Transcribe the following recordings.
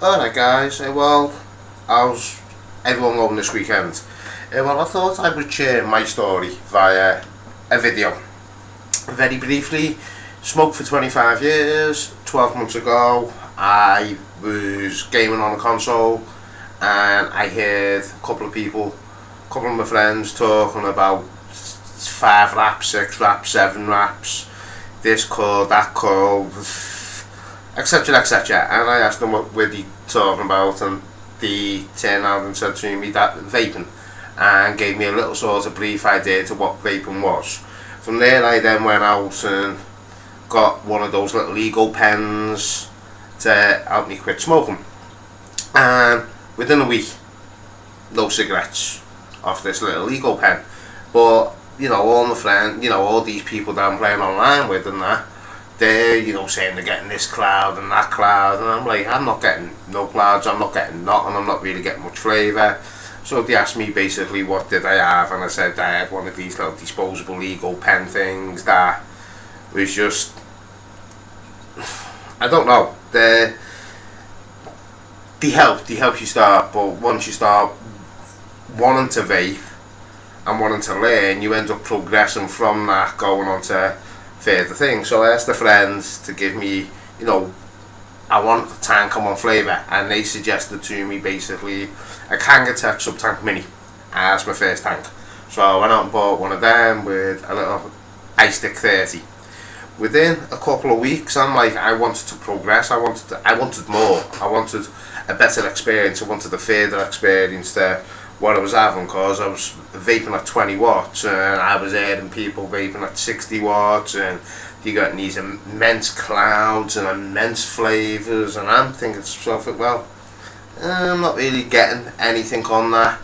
Alright guys, well, how's everyone going this weekend? Well, I thought I would share my story via a video. Very briefly, smoked for 25 years. 12 months ago I was gaming on a console and I heard a couple of my friends talking about 5 raps, 6 raps, 7 raps, this call, that call, etc, etc, and I asked them what were they talking about, and they turned out and said to me that vaping, and gave me a little sort of brief idea to what vaping was. From there I then went out and got one of those little ego pens to help me quit smoking, and within a week no cigarettes off this little ego pen. But all my friends, all these people that I'm playing online with and that, they're saying they're getting this cloud and that cloud, and I'm like, I'm not getting no clouds, I'm not getting nothing, I'm not really getting much flavour. So they asked me basically what did I have, and I said I had one of these little disposable ego pen things that was just, I don't know, they help you start, but once you start wanting to vape and wanting to learn, you end up progressing from that, going on to further things. So I asked the friends to give me, I want the tank, I want flavour, and they suggested to me basically a Kangatech Subtank Mini as my first tank. So I went out and bought one of them with a little iStick 30. Within a couple of weeks, I'm like, I wanted to progress, I wanted more, I wanted a better experience, I wanted a further experience to what I was having, because I was vaping at 20 watts and I was hearing people vaping at 60 watts, and you got these immense clouds and immense flavours, and I'm thinking to myself, well, I'm not really getting anything on that.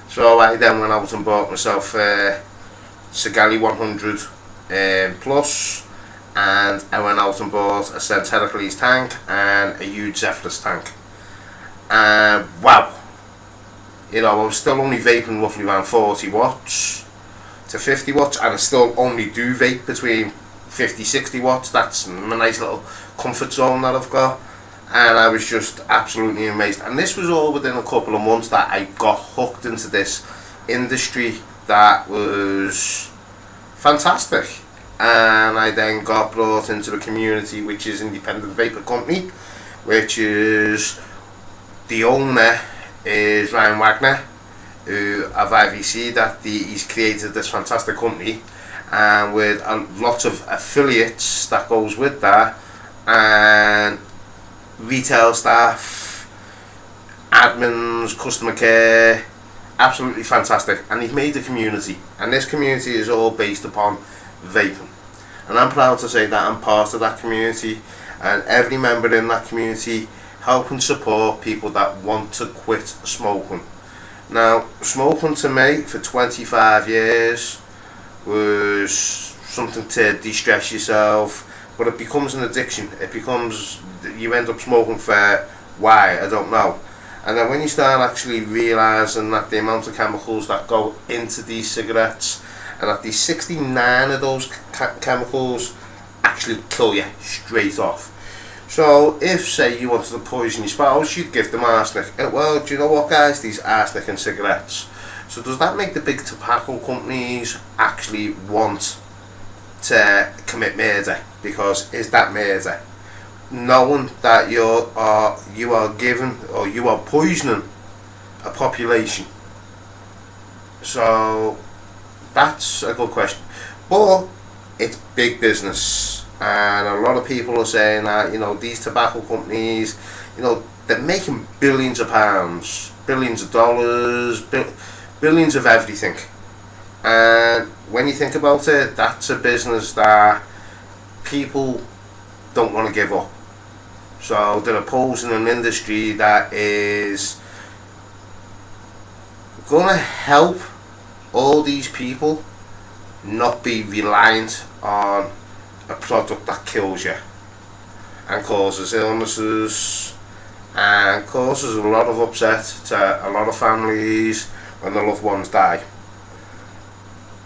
So I then went out and bought myself a Sigali 100 plus, and I went out and bought a Sense Heracles tank and a huge Zephyrus tank. Wow, I was still only vaping roughly around 40 watts to 50 watts, and I still only do vape between 50-60 watts. That's my nice little comfort zone that I've got, and I was just absolutely amazed. And this was all within a couple of months that I got hooked into this industry that was fantastic. And I then got brought into the community, which is Independent Vapor Company, which is, the owner is Ryan Wagner, who of IVC, that he's created this fantastic company, and with a lot of affiliates that goes with that, and retail staff, admins, customer care, absolutely fantastic. And he's made a community, and this community is all based upon vaping, and I'm proud to say that I'm part of that community, and every member in that community help and support people that want to quit smoking. Now, smoking to me for 25 years was something to de-stress yourself, but it becomes an addiction. It becomes, you end up smoking for why, I don't know. And then when you start actually realising that the amount of chemicals that go into these cigarettes, and that these 69 of those chemicals actually kill you straight off. So if, say, you wanted to poison your spouse, you'd give them arsenic. Well, do you know what, guys? These arsenic in cigarettes. So does that make the big tobacco companies actually want to commit murder? Because is that murder? Knowing that you are giving, or you are poisoning a population. So that's a good question. But it's big business. And a lot of people are saying that, these tobacco companies, they're making billions of pounds, billions of dollars, billions of everything. And when you think about it, that's a business that people don't want to give up. So they're opposing an industry that is going to help all these people not be reliant on a product that kills you and causes illnesses and causes a lot of upset to a lot of families when their loved ones die.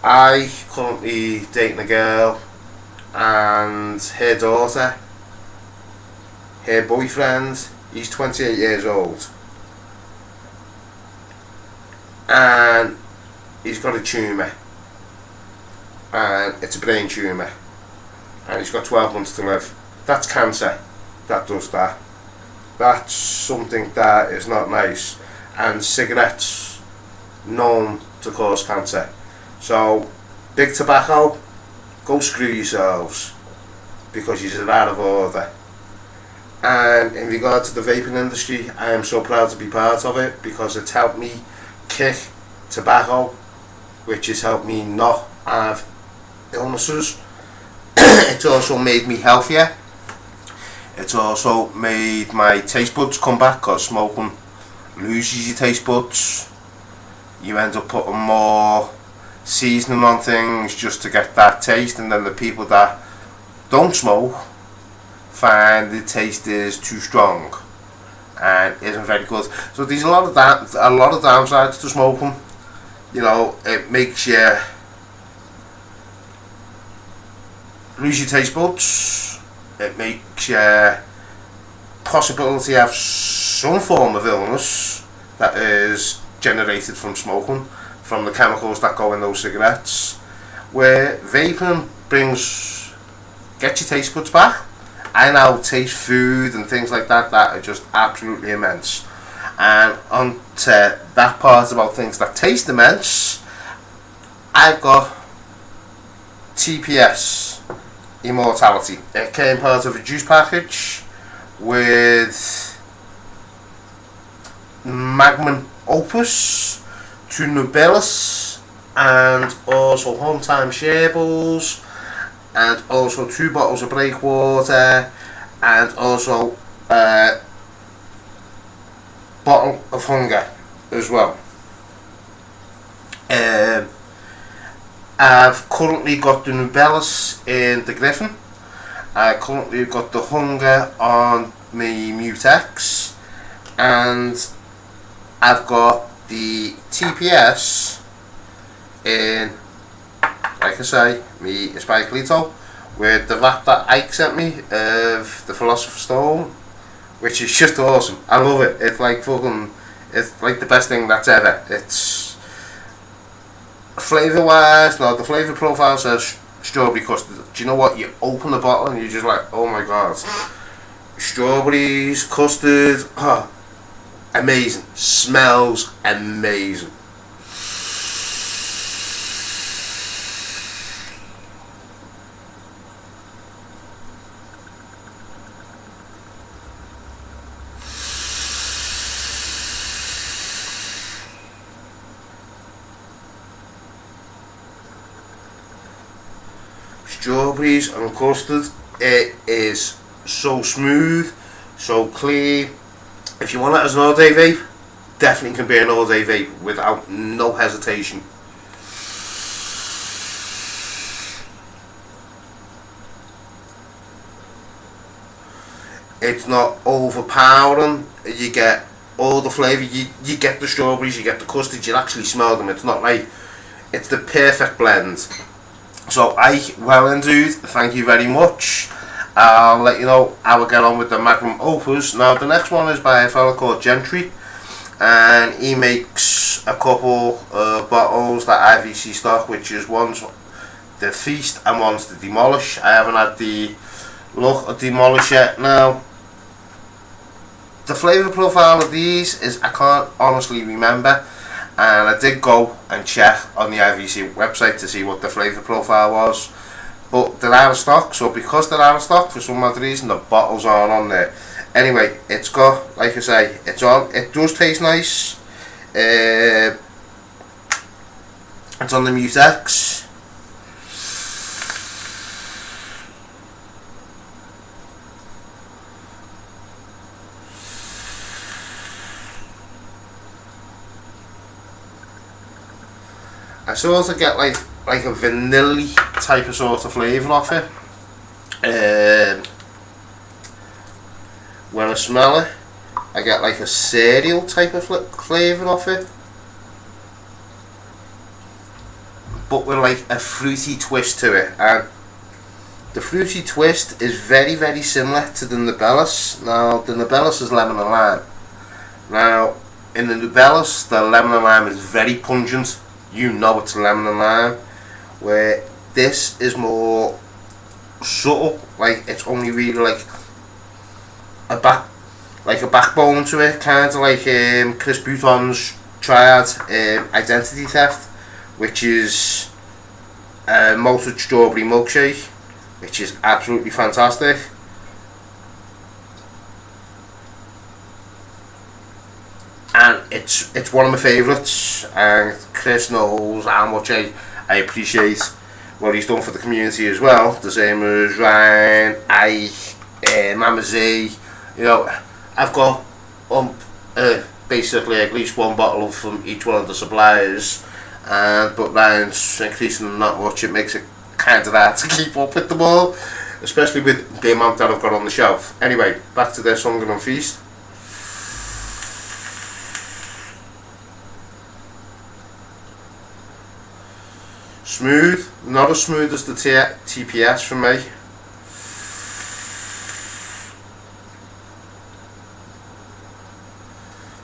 I currently dating a girl, and her daughter, her boyfriend He's 28 years old, and he's got a tumour, and it's a brain tumour, and he's got 12 months to live. That's cancer. That does that. That's something that is not nice. And cigarettes, known to cause cancer. So, big tobacco, go screw yourselves, because you're out of order. And in regard to the vaping industry, I am so proud to be part of it, because it's helped me kick tobacco, which has helped me not have illnesses. It's also made me healthier. It's also made my taste buds come back, because smoking loses your taste buds. You end up putting more seasoning on things just to get that taste, and then the people that don't smoke find the taste is too strong and isn't very good. So there's a lot of downsides to smoking. You know, it makes you lose your taste buds. It makes you possibility have some form of illness that is generated from smoking, from the chemicals that go in those cigarettes. Where vaping gets your taste buds back. I now taste food and things like that are just absolutely immense. And on to that part about things that taste immense, I've got TPS Immortality. It came part of a juice package with Magnum Opus, 2 Nobilis, and also Home Time Shareables, and also 2 bottles of Breakwater, and also a bottle of Hunger as well. I've currently got the Nobilis in the Griffin. I currently got the Hunger on my Mutex, and I've got the TPS in, like I say, me Spikeletto, with the wrap that Ike sent me of the Philosopher's Stone, which is just awesome. I love it. It's like the best thing that's ever. It's flavour wise, no, the flavour profile says strawberry custard. Do you know what? You open the bottle and you're just like, oh my god, strawberries, custard, amazing. Smells amazing. Strawberries and custard, it is so smooth, so clean. If you want it as an all day vape, definitely can be an all day vape without no hesitation. It's not overpowering. You get all the flavour. You get the strawberries, you get the custard, you actually smell them. It's not like, it's the perfect blend. So dude, thank you very much. I'll let you know how I get on with the Magnum Opus. Now the next one is by a fellow called Gentry, and he makes a couple of bottles that IVC stock, which is one's the Feast and one's the Demolish. I haven't had the look at Demolish yet. Now the flavour profile of these is, I can't honestly remember, and I did go and check on the IVC website to see what the flavour profile was, but they're out of stock. So because they're out of stock, for some odd reason, the bottles aren't on there. Anyway, it's got, like I say, it's on. It does taste nice. It's on the Mutex. I sort of get like a vanilla type of sort of flavour off it. When I smell it, I get like a cereal type of flavour off it, but with like a fruity twist to it. And The fruity twist is very, very similar to the Nibellis. Now, the Nibellis is lemon and lime. Now, in the Nibellis, the lemon and lime is very pungent. You know it's lemon and lime. Where this is more subtle. Like, it's only really like a backbone to it. Kind of like Chris Bouton's Triad Identity Theft, which is a malted strawberry milkshake, which is absolutely fantastic. And it's one of my favourites, and Chris knows how much I appreciate what he's done for the community as well. The same as Ryan, Ike, Mama Z. You know, I've got basically at least one bottle from each one of the suppliers, but Ryan's increasing them that much. It makes it kind of hard to keep up with them all, especially with the amount that I've got on the shelf. Anyway, back to this Hunger and Feast. Smooth, not as smooth as the TPS for me.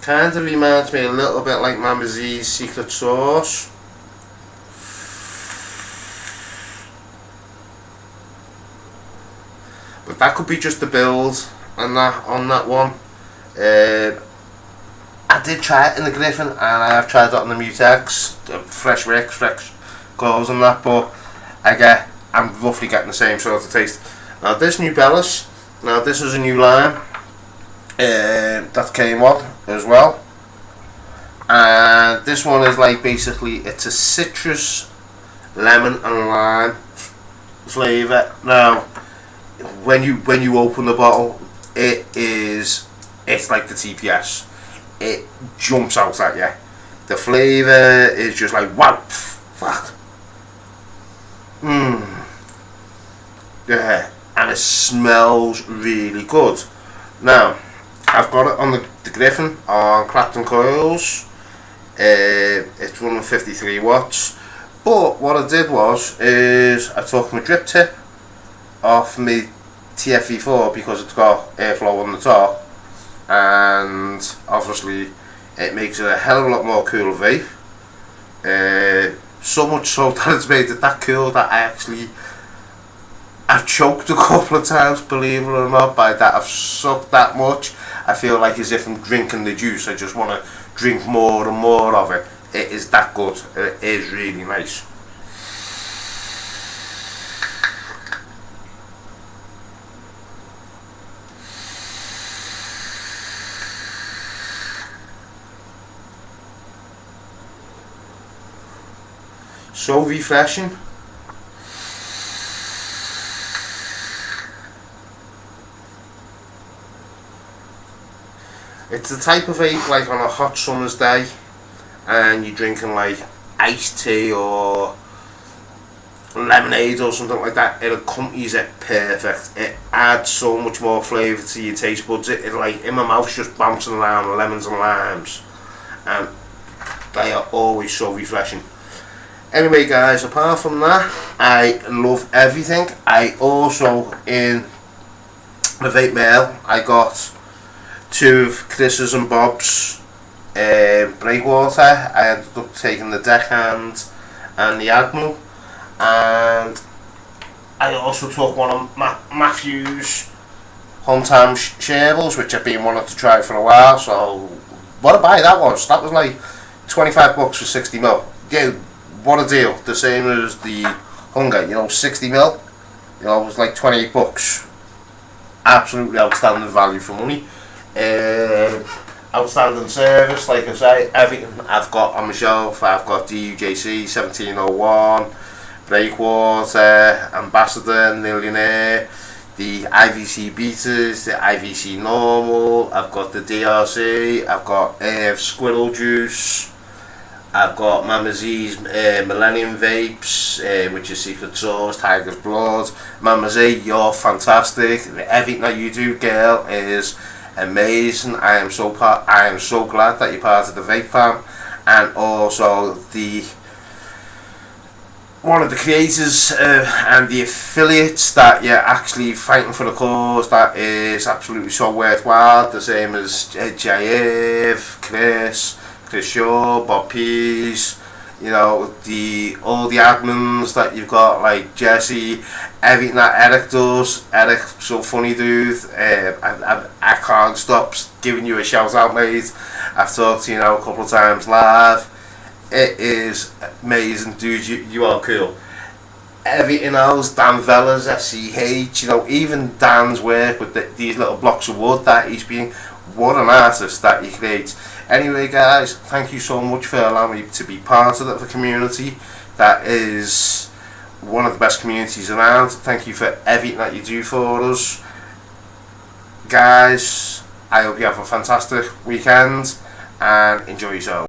Kind of reminds me a little bit like Mama Z's Secret Sauce. But that could be just the build on that one. I did try it in the Griffin, and I have tried it on the Mutex, the fresh Ricks, fresh Goals and that, but I'm roughly getting the same sort of taste. Now this Nibellis, now this is a new line that came on as well, and this one is like basically it's a citrus, lemon and lime flavour. Now when you open the bottle, it's like the TPS. It jumps out at you. The flavour is just like wow, fuck. Yeah, and it smells really good. Now, I've got it on the Griffin on Clapton Coils. It's running 53 watts. But what I did is I took my drip tip off my TFE4 because it's got airflow on the top, and obviously it makes it a hell of a lot more cool vape. So much so that it's made it that cool that I've choked a couple of times, believe it or not, by that. I've sucked that much. I feel like as if I'm drinking the juice. I just want to drink more and more of it. It is that good. It is really nice. So refreshing. It's the type of vape like on a hot summer's day and you're drinking like iced tea or lemonade or something like that. It accompanies it perfect. It adds so much more flavour to your taste buds. It like in my mouth just bouncing around lemons and limes, and they are always so refreshing. Anyway guys, apart from that, I love everything. I also, in the vape mail, I got 2 of Chris's and Bob's Breakwater. I ended up taking the Deckhand and the Admiral, and I also took one of Matthew's Hometown Shables, which I've been wanting to try for a while. So what a buy that was. That was like $25 for 60ml. Yeah, what a deal. The same as the Hunger, 60ml, it was like $28. Absolutely outstanding value for money. Outstanding service, like I say, everything I've got on my shelf. I've got DUJC 1701, Breakwater, Ambassador, Millionaire, the IVC Beaters, the IVC Normal, I've got the DRC, I've got Squirrel Juice, I've got Mama Z's Millennium Vapes, which is Secret Sauce, Tiger's Blood. Mama Z, you're fantastic. Everything that you do, girl, is amazing. I am so glad that you're part of the vape fam, and also the one of the creators and the affiliates that you're actually fighting for a cause that is absolutely so worthwhile, the same as J.F., Chris Shaw, Bob Pease, you know, all the admins that you've got, like Jesse, everything that Eric does. Eric's so funny, dude. I can't stop giving you a shout out, mate. I've talked to you now a couple of times live. It is amazing, dude. You are cool. Everything else, Dan Vella's, SCH, you know, even Dan's work with these little blocks of wood that he's been, what an artist that he creates. Anyway, guys, thank you so much for allowing me to be part of the community. That is one of the best communities around. Thank you for everything that you do for us. Guys, I hope you have a fantastic weekend and enjoy yourself.